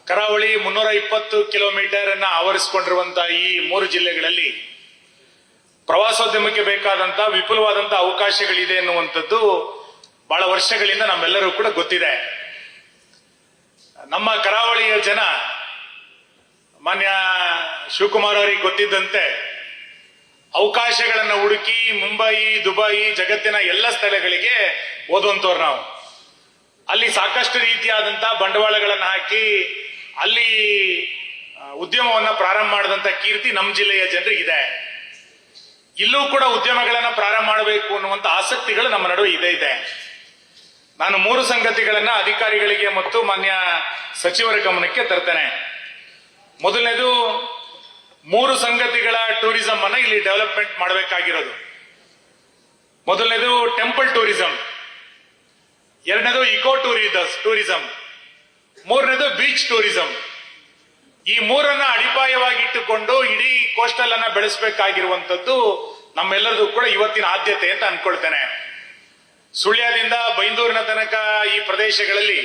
ಕರಾವಳಿ 320 ಕಿಲೋಮೀಟರ್ ಅನ್ನ ಆವರಿಸಿಕೊಂಡಿರುವಂತಹ ಈ 3 ಜಿಲ್ಲೆಗಳಲ್ಲಿ ಪ್ರವಾಸೋದ್ಯಮಕ್ಕೆ ಬೇಕಾದಂತಹ ವಿಪುಲವಾದಂತಹ ಅವಕಾಶಗಳಿದೆ ಎನ್ನುವಂಥದ್ದು ಬಹಳ ವರ್ಷಗಳಿಂದ ನಮ್ಮೆಲ್ಲರೂ ಕೂಡ ಗೊತ್ತಿದೆ. ನಮ್ಮ ಕರಾವಳಿಯ ಜನ ಮಾನ್ಯ ಶಿವಕುಮಾರ್ ಅವರಿಗೆ ಗೊತ್ತಿದ್ದಂತೆ ಅವಕಾಶಗಳನ್ನು ಹುಡುಕಿ ಮುಂಬೈ, ದುಬೈ, ಜಗತ್ತಿನ ಎಲ್ಲ ಸ್ಥಳಗಳಿಗೆ ಓದುವಂತವ್ರು ನಾವು. ಅಲ್ಲಿ ಸಾಕಷ್ಟು ರೀತಿಯಾದಂತಹ ಬಂಡವಾಳಗಳನ್ನು ಹಾಕಿ ಅಲ್ಲಿ ಉದ್ಯಮವನ್ನ ಪ್ರಾರಂಭ ಮಾಡಿದಂತ ಕೀರ್ತಿ ನಮ್ಮ ಜಿಲ್ಲೆಯ ಜನರಿಗಿದೆ. ಇಲ್ಲೂ ಕೂಡ ಉದ್ಯಮಗಳನ್ನ ಪ್ರಾರಂಭ ಮಾಡಬೇಕು ಅನ್ನುವಂತ ಆಸಕ್ತಿಗಳು ನಮ್ಮ ನಡುವೆ ಇದೆ. ನಾನು 3 ಸಂಗತಿಗಳನ್ನ ಅಧಿಕಾರಿಗಳಿಗೆ ಮತ್ತು ಮಾನ್ಯ ಸಚಿವರ ಗಮನಕ್ಕೆ ತರ್ತೇನೆ. ಮೊದಲನೇದು, 3 ಸಂಗತಿಗಳ ಟೂರಿಸಂ ಅನ್ನ ಇಲ್ಲಿ ಡೆವಲಪ್ಮೆಂಟ್ ಮಾಡಬೇಕಾಗಿರೋದು. ಮೊದಲನೇದು ಟೆಂಪಲ್ ಟೂರಿಸಂ, ಎರಡನೇದು ಇಕೋ ಟೂರಿಸಂ, ಮೂರನೇದು ಬೀಚ್ ಟೂರಿಸಂ. ಈ 3ಅನ್ನ ಅಡಿಪಾಯವಾಗಿ ಇಟ್ಟುಕೊಂಡು ಇಡೀ ಕೋಸ್ಟಲ್ ಅನ್ನ ಬೆಳೆಸಬೇಕಾಗಿರುವಂತದ್ದು ನಮ್ಮೆಲ್ಲರದು ಕೂಡ ಇವತ್ತಿನ ಆದ್ಯತೆ ಅಂತ ಅನ್ಕೊಳ್ತೇನೆ. ಸುಳ್ಯದಿಂದ ಬೈಂದೂರಿನ ತನಕ ಈ ಪ್ರದೇಶಗಳಲ್ಲಿ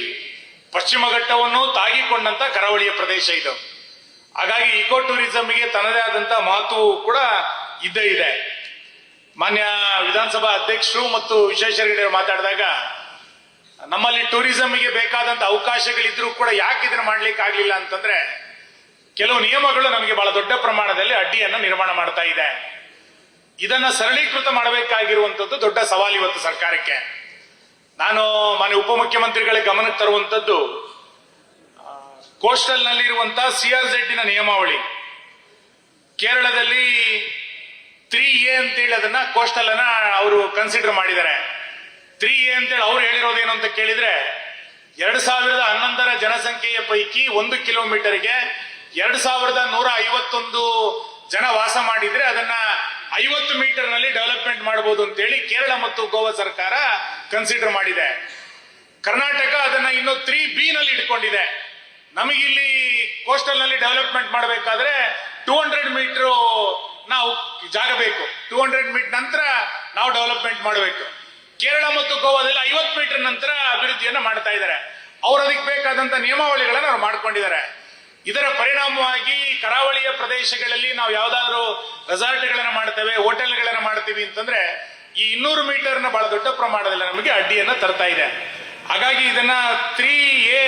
ಪಶ್ಚಿಮ ಘಟ್ಟವನ್ನು ತಾಗಿಕೊಂಡಂತ ಕರಾವಳಿಯ ಪ್ರದೇಶ ಇದು. ಹಾಗಾಗಿ ಇಕೋ ಟೂರಿಸಂಗೆ ತನ್ನದೇ ಆದಂತಹ ಮಹತ್ವ ಕೂಡ ಇದೆ. ಮಾನ್ಯ ವಿಧಾನಸಭಾ ಅಧ್ಯಕ್ಷರು ಮತ್ತು ವಿಶ್ವೇಶ್ವರಯ್ಯ ಮಾತಾಡಿದಾಗ ನಮ್ಮಲ್ಲಿ ಟೂರಿಸಂಗೆ ಬೇಕಾದಂತ ಅವಕಾಶಗಳಿದ್ರೂ ಕೂಡ ಯಾಕೆ ಇದನ್ನ ಮಾಡ್ಲಿಕ್ಕೆ ಆಗ್ಲಿಲ್ಲ ಅಂತಂದ್ರೆ ಕೆಲವು ನಿಯಮಗಳು ನಮಗೆ ಬಹಳ ದೊಡ್ಡ ಪ್ರಮಾಣದಲ್ಲಿ ಅಡ್ಡಿಯನ್ನ ನಿರ್ಮಾಣ ಮಾಡ್ತಾ ಇದೆ. ಇದನ್ನ ಸರಳೀಕೃತ ಮಾಡಬೇಕಾಗಿರುವಂತದ್ದು ದೊಡ್ಡ ಸವಾಲು ಇವತ್ತು ಸರ್ಕಾರಕ್ಕೆ. ನಾನು ಮಾನ್ಯ ಉಪಮುಖ್ಯಮಂತ್ರಿಗಳ ಗಮನಕ್ಕೆ ತರುವಂತದ್ದು ಕೋಸ್ಟಲ್ ನಲ್ಲಿರುವಂತಹ CRZ ನಿಯಮಾವಳಿ. ಕೇರಳದಲ್ಲಿ 3A ಅಂತೇಳಿ ಅದನ್ನ ಕೋಸ್ಟಲ್ ಅನ್ನ ಅವರು ಕನ್ಸಿಡರ್ ಮಾಡಿದ್ದಾರೆ. 3A ಅಂತೇಳಿ ಅವ್ರು ಹೇಳಿರೋದೇನು ಅಂತ ಕೇಳಿದ್ರೆ 2011 ಜನಸಂಖ್ಯೆಯ ಪೈಕಿ 1 ಕಿಲೋಮೀಟರ್ಗೆ 2151 ಜನ ವಾಸ ಮಾಡಿದ್ರೆ ಅದನ್ನ 50 ಮೀಟರ್ ನಲ್ಲಿ ಡೆವಲಪ್ಮೆಂಟ್ ಮಾಡಬಹುದು ಅಂತೇಳಿ ಕೇರಳ ಮತ್ತು ಗೋವಾ ಸರ್ಕಾರ ಕನ್ಸಿಡರ್ ಮಾಡಿದೆ. ಕರ್ನಾಟಕ ಅದನ್ನ ಇನ್ನು 3B ನಲ್ಲಿ ಇಟ್ಕೊಂಡಿದೆ. ನಮಗಿಲ್ಲಿ ಕೋಸ್ಟಲ್ ನಲ್ಲಿ ಡೆವಲಪ್ಮೆಂಟ್ ಮಾಡಬೇಕಾದ್ರೆ 200 ಮೀಟರ್ ನಾವು ಜಾಗ ಬೇಕು. 200 ಮೀಟರ್ ನಂತರ ನಾವು ಡೆವಲಪ್ಮೆಂಟ್ ಮಾಡಬೇಕು. ಕೇರಳ ಮತ್ತು ಗೋವಾದಲ್ಲಿ 50 ಮೀಟರ್ ನಂತರ ಅಭಿವೃದ್ಧಿಯನ್ನ ಮಾಡ್ತಾ ಇದ್ದಾರೆ. ಅವ್ರು ಅದಕ್ಕೆ ಬೇಕಾದಂತ ನಿಯಮಾವಳಿಗಳನ್ನ ಅವ್ರು ಮಾಡ್ಕೊಂಡಿದ್ದಾರೆ. ಇದರ ಪರಿಣಾಮವಾಗಿ ಕರಾವಳಿಯ ಪ್ರದೇಶಗಳಲ್ಲಿ ನಾವು ಯಾವ್ದಾದ್ರು ರೆಸಾರ್ಟ್ಗಳನ್ನ ಮಾಡ್ತೇವೆ, ಹೋಟೆಲ್ಗಳನ್ನ ಮಾಡ್ತೀವಿ ಅಂತಂದ್ರೆ ಈ 200 ಮೀಟರ್ನ ಬಹಳ ದೊಡ್ಡ ಪ್ರಮಾಣದಲ್ಲಿ ನಮಗೆ ಅಡ್ಡಿಯನ್ನ ತರ್ತಾ ಇದೆ. ಹಾಗಾಗಿ ಇದನ್ನ 3A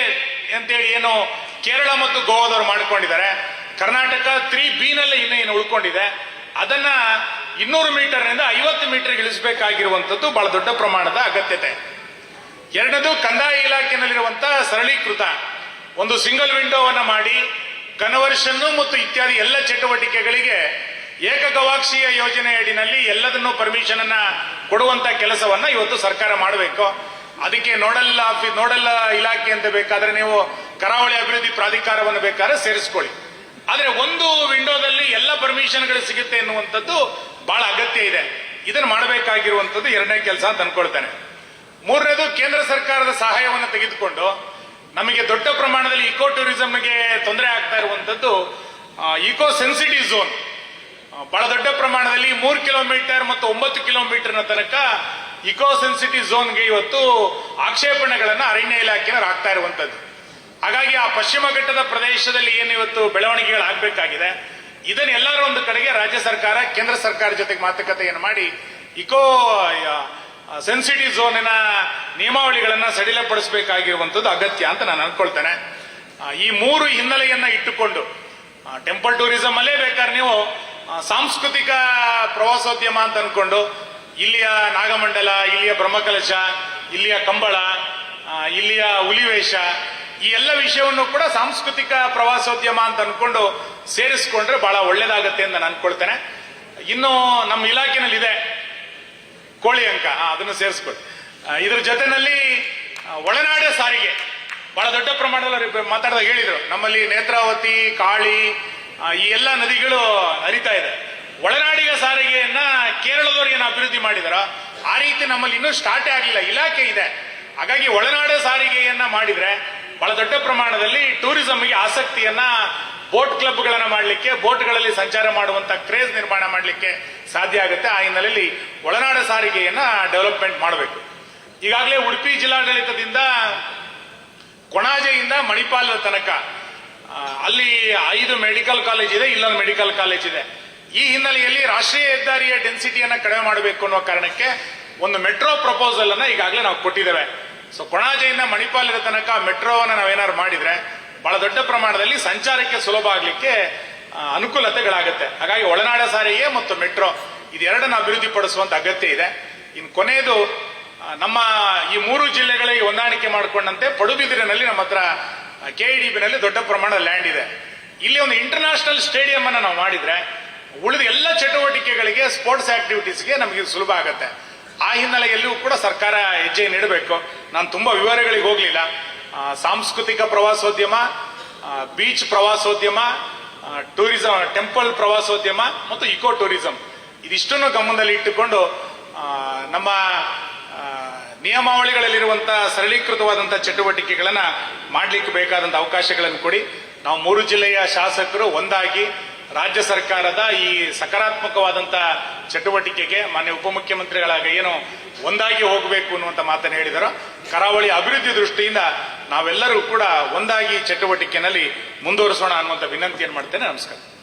ಅಂತೇಳಿ ಏನು ಕೇರಳ ಮತ್ತು ಗೋವಾದವರು ಮಾಡ್ಕೊಂಡಿದ್ದಾರೆ, ಕರ್ನಾಟಕ 3B ನಲ್ಲಿ ಇನ್ನೇನು ಉಳ್ಕೊಂಡಿದೆ ಅದನ್ನ 200 ಮೀಟರ್ನಿಂದ 50 ಮೀಟರ್ ಇಳಿಸಬೇಕಾಗಿರುವಂತದ್ದು ಬಹಳ ದೊಡ್ಡ ಪ್ರಮಾಣದ ಅಗತ್ಯತೆ. ಎರಡನೇದು, ಕಂದಾಯ ಇಲಾಖೆಯಲ್ಲಿರುವಂತಹ ಸರಳೀಕೃತ ಒಂದು ಸಿಂಗಲ್ ವಿಂಡೋವನ್ನ ಮಾಡಿ ಕನ್ವರ್ಷನ್ ಮತ್ತು ಇತ್ಯಾದಿ ಎಲ್ಲ ಚಟುವಟಿಕೆಗಳಿಗೆ ಏಕಗವಾಕ್ಷಿಯ ಯೋಜನೆ ಅಡಿನಲ್ಲಿ ಎಲ್ಲದನ್ನು ಪರ್ಮಿಷನ್ ಅನ್ನ ಕೊಡುವಂತ ಕೆಲಸವನ್ನ ಇವತ್ತು ಸರ್ಕಾರ ಮಾಡಬೇಕು. ಅದಕ್ಕೆ ನೋಡಲ್ ಇಲಾಖೆ ಅಂತ ಬೇಕಾದ್ರೆ ನೀವು ಕರಾವಳಿ ಅಭಿವೃದ್ಧಿ ಪ್ರಾಧಿಕಾರವನ್ನು ಬೇಕಾದ್ರೆ ಸೇರಿಸ್ಕೊಳ್ಳಿ. ಆದ್ರೆ ಒಂದು ವಿಂಡೋದಲ್ಲಿ ಎಲ್ಲ ಪರ್ಮಿಷನ್ಗಳು ಸಿಗುತ್ತೆ ಎನ್ನುವಂಥದ್ದು ಬಹಳ ಅಗತ್ಯ ಇದೆ. ಇದನ್ನು ಮಾಡಬೇಕಾಗಿರುವಂತದ್ದು ಎರಡನೇ ಕೆಲಸ ಅಂತ ಅನ್ಕೊಳ್ತೇನೆ. ಮೂರನೇದು, ಕೇಂದ್ರ ಸರ್ಕಾರದ ಸಹಾಯವನ್ನು ತೆಗೆದುಕೊಂಡು ನಮಗೆ ದೊಡ್ಡ ಪ್ರಮಾಣದಲ್ಲಿ ಇಕೋ ಟೂರಿಸಂಗೆ ತೊಂದರೆ ಆಗ್ತಾ ಇರುವಂತದ್ದು ಇಕೋ ಸೆನ್ಸಿಟಿವ್ ಝೋನ್. ಬಹಳ ದೊಡ್ಡ ಪ್ರಮಾಣದಲ್ಲಿ 3 ಕಿಲೋಮೀಟರ್ ಮತ್ತು 9 ಕಿಲೋಮೀಟರ್ನ ತನಕ ಇಕೋ ಸೆನ್ಸಿಟಿವ್ ಝೋನ್ಗೆ ಇವತ್ತು ಆಕ್ಷೇಪಣೆಗಳನ್ನ ಅರಣ್ಯ ಇಲಾಖೆಯವರು ಆಗ್ತಾ ಇರುವಂತದ್ದು. ಹಾಗಾಗಿ ಆ ಪಶ್ಚಿಮ ಘಟ್ಟದ ಪ್ರದೇಶದಲ್ಲಿ ಏನು ಇವತ್ತು ಬೆಳವಣಿಗೆಗಳು ಆಗ್ಬೇಕಾಗಿದೆ ಇದನ್ನೆಲ್ಲರೂ ಒಂದು ಕಡೆಗೆ ರಾಜ್ಯ ಸರ್ಕಾರ ಕೇಂದ್ರ ಸರ್ಕಾರ ಜೊತೆಗೆ ಮಾತುಕತೆಯನ್ನು ಮಾಡಿ ಇಕೋ ಸೆನ್ಸಿಟಿವ್ ಝೋನಿನ ನಿಯಮಾವಳಿಗಳನ್ನ ಸಡಿಲಪಡಿಸಬೇಕಾಗಿರುವಂತದ್ದು ಅಗತ್ಯ ಅಂತ ನಾನು ಅನ್ಕೊಳ್ತೇನೆ. ಈ 3 ಹಿನ್ನೆಲೆಯನ್ನ ಇಟ್ಟುಕೊಂಡು ಟೆಂಪಲ್ ಟೂರಿಸಂ ಅಲ್ಲೇ ಬೇಕಾದ್ರೆ ನೀವು ಸಾಂಸ್ಕೃತಿಕ ಪ್ರವಾಸೋದ್ಯಮ ಅಂತ ಅನ್ಕೊಂಡು ಇಲ್ಲಿಯ ನಾಗಮಂಡಲ, ಇಲ್ಲಿಯ ಬ್ರಹ್ಮಕಲಶ, ಇಲ್ಲಿಯ ಕಂಬಳ, ಇಲ್ಲಿಯ ಹುಲಿವೇಷ ಈ ಎಲ್ಲ ವಿಷಯವನ್ನು ಕೂಡ ಸಾಂಸ್ಕೃತಿಕ ಪ್ರವಾಸೋದ್ಯಮ ಅಂತ ಅನ್ಕೊಂಡು ಸೇರಿಸ್ಕೊಂಡ್ರೆ ಬಹಳ ಒಳ್ಳೇದಾಗತ್ತೆ ಅಂತ ನಾನು ಅನ್ಕೊಳ್ತೇನೆ. ಇನ್ನು ನಮ್ಮ ಇಲಾಖೆನಲ್ಲಿ ಇದೆ ಕೋಳಿ ಅಂಕ, ಅದನ್ನು ಸೇರಿಸ್ಕೊಳ್ಳಿ. ಇದ್ರ ಜೊತೆನಲ್ಲಿ ಒಳನಾಡ ಸಾರಿಗೆ ಬಹಳ ದೊಡ್ಡ ಪ್ರಮಾಣದಲ್ಲಿ ಮಾತಾಡಿದಾಗ ಹೇಳಿದ್ರು, ನಮ್ಮಲ್ಲಿ ನೇತ್ರಾವತಿ, ಕಾಳಿ ಈ ಎಲ್ಲ ನದಿಗಳು ಹರಿತಾ ಇದೆ. ಒಳನಾಡಿಗ ಸಾರಿಗೆಯನ್ನ ಕೇರಳದವರು ಏನು ಅಭಿವೃದ್ಧಿ ಮಾಡಿದಾರ ಆ ರೀತಿ ನಮ್ಮಲ್ಲಿ ಇನ್ನೂ ಸ್ಟಾರ್ಟೇ ಆಗಲಿಲ್ಲ. ಇಲಾಖೆ ಇದೆ. ಹಾಗಾಗಿ ಒಳನಾಡ ಸಾರಿಗೆಯನ್ನ ಮಾಡಿದ್ರೆ ಬಹಳ ದೊಡ್ಡ ಪ್ರಮಾಣದಲ್ಲಿ ಟೂರಿಸಂಗೆ ಆಸಕ್ತಿಯನ್ನ ಬೋಟ್ ಕ್ಲಬ್ಗಳನ್ನ ಮಾಡಲಿಕ್ಕೆ, ಬೋಟ್ಗಳಲ್ಲಿ ಸಂಚಾರ ಮಾಡುವಂತ ಕ್ರೇಜ್ ನಿರ್ಮಾಣ ಮಾಡಲಿಕ್ಕೆ ಸಾಧ್ಯ ಆಗುತ್ತೆ. ಆ ಹಿನ್ನೆಲೆಯಲ್ಲಿ ಒಳನಾಡ ಸಾರಿಗೆಯನ್ನ ಡೆವಲಪ್ಮೆಂಟ್ ಮಾಡಬೇಕು. ಈಗಾಗಲೇ ಉಡುಪಿ ಜಿಲ್ಲಾಡಳಿತದಿಂದ ಕೊಣಾಜೆಯಿಂದ ಮಣಿಪಾಲದ ತನಕ ಅಲ್ಲಿ 5 ಮೆಡಿಕಲ್ ಕಾಲೇಜ್ ಇದೆ, ಇಲ್ಲೊಂದು ಮೆಡಿಕಲ್ ಕಾಲೇಜ್ ಇದೆ. ಈ ಹಿನ್ನೆಲೆಯಲ್ಲಿ ರಾಷ್ಟ್ರೀಯ ಹೆದ್ದಾರಿಯ ಡೆನ್ಸಿಟಿಯನ್ನ ಕಡಿಮೆ ಮಾಡಬೇಕು ಅನ್ನೋ ಕಾರಣಕ್ಕೆ ಒಂದು ಮೆಟ್ರೋ ಪ್ರಪೋಸಲ್ ಅನ್ನ ಈಗಾಗಲೇ ನಾವು ಕೊಟ್ಟಿದ್ದೇವೆ. ಸೊ ಕೊಣಾಜೆಯಿಂದ ಮಣಿಪಾಲದ ತನಕ ಮೆಟ್ರೋವನ್ನ ನಾವೇನಾದ್ರು ಮಾಡಿದ್ರೆ ಬಹಳ ದೊಡ್ಡ ಪ್ರಮಾಣದಲ್ಲಿ ಸಂಚಾರಕ್ಕೆ ಸುಲಭ ಆಗ್ಲಿಕ್ಕೆ ಅನುಕೂಲತೆಗಳಾಗುತ್ತೆ. ಹಾಗಾಗಿ ಒಳನಾಡ ಸಾರಿಗೆ ಮತ್ತು ಮೆಟ್ರೋ ಇದೆರಡನ್ನ ಅಭಿವೃದ್ಧಿ ಪಡಿಸುವಂತ ಅಗತ್ಯ ಇದೆ. ಇನ್ನು ಕೊನೆಯದು ನಮ್ಮ ಈ 3 ಜಿಲ್ಲೆಗಳಿಗೆ ಹೊಂದಾಣಿಕೆ ಮಾಡಿಕೊಂಡಂತೆ ಪಡುಬಿದಿರಿನಲ್ಲಿ ನಮ್ಮ ಹತ್ರ ಕೆಇಡಿಬಿನಲ್ಲಿ ದೊಡ್ಡ ಪ್ರಮಾಣದ ಲ್ಯಾಂಡ್ ಇದೆ. ಇಲ್ಲಿ ಒಂದು ಇಂಟರ್ನ್ಯಾಷನಲ್ ಸ್ಟೇಡಿಯಂ ಅನ್ನ ನಾವು ಮಾಡಿದ್ರೆ ಉಳಿದ ಎಲ್ಲ ಚಟುವಟಿಕೆಗಳಿಗೆ ಸ್ಪೋರ್ಟ್ಸ್ ಆಕ್ಟಿವಿಟೀಸ್ಗೆ ನಮಗೆ ಸುಲಭ ಆಗುತ್ತೆ. ಆ ಹಿನ್ನೆಲೆಯಲ್ಲೂ ಕೂಡ ಸರ್ಕಾರ ಹೆಜ್ಜೆ ನೀಡಬೇಕು. ನಾನು ತುಂಬಾ ವಿವರಗಳಿಗೆ ಹೋಗ್ಲಿಲ್ಲ. ಸಾಂಸ್ಕೃತಿಕ ಪ್ರವಾಸೋದ್ಯಮ, ಬೀಚ್ ಪ್ರವಾಸೋದ್ಯಮ, ಟೂರಿಸಂ, ಟೆಂಪಲ್ ಪ್ರವಾಸೋದ್ಯಮ ಮತ್ತು ಇಕೋ ಟೂರಿಸಂ ಇದಿಷ್ಟನ್ನು ಗಮನದಲ್ಲಿ ಇಟ್ಟುಕೊಂಡು ನಮ್ಮ ನಿಯಮಾವಳಿಗಳಲ್ಲಿರುವಂತಹ ಸರಳೀಕೃತವಾದಂತಹ ಚಟುವಟಿಕೆಗಳನ್ನ ಮಾಡಲಿಕ್ಕೆ ಬೇಕಾದಂತಹ ಅವಕಾಶಗಳನ್ನು ಕೊಡಿ. ನಾವು 3 ಜಿಲ್ಲೆಯ ಶಾಸಕರು ಒಂದಾಗಿ ರಾಜ್ಯ ಸರ್ಕಾರದ ಈ ಸಕಾರಾತ್ಮಕವಾದಂತಹ ಚಟುವಟಿಕೆಗೆ ಮಾನ್ಯ ಉಪಮುಖ್ಯಮಂತ್ರಿಗಳಾಗ ಏನು ಒಂದಾಗಿ ಹೋಗಬೇಕು ಅನ್ನುವಂತ ಮಾತನ್ನು ಹೇಳಿದರು. ಕರಾವಳಿ ಅಭಿವೃದ್ಧಿ ದೃಷ್ಟಿಯಿಂದ ನಾವೆಲ್ಲರೂ ಕೂಡ ಒಂದಾಗಿ ಚಟುವಟಿಕೆಯಲ್ಲಿ ಮುಂದುವರಿಸೋಣ ಅನ್ನುವಂಥ ವಿನಂತಿಯನ್ನು ಮಾಡ್ತೇನೆ. ನಮಸ್ಕಾರ.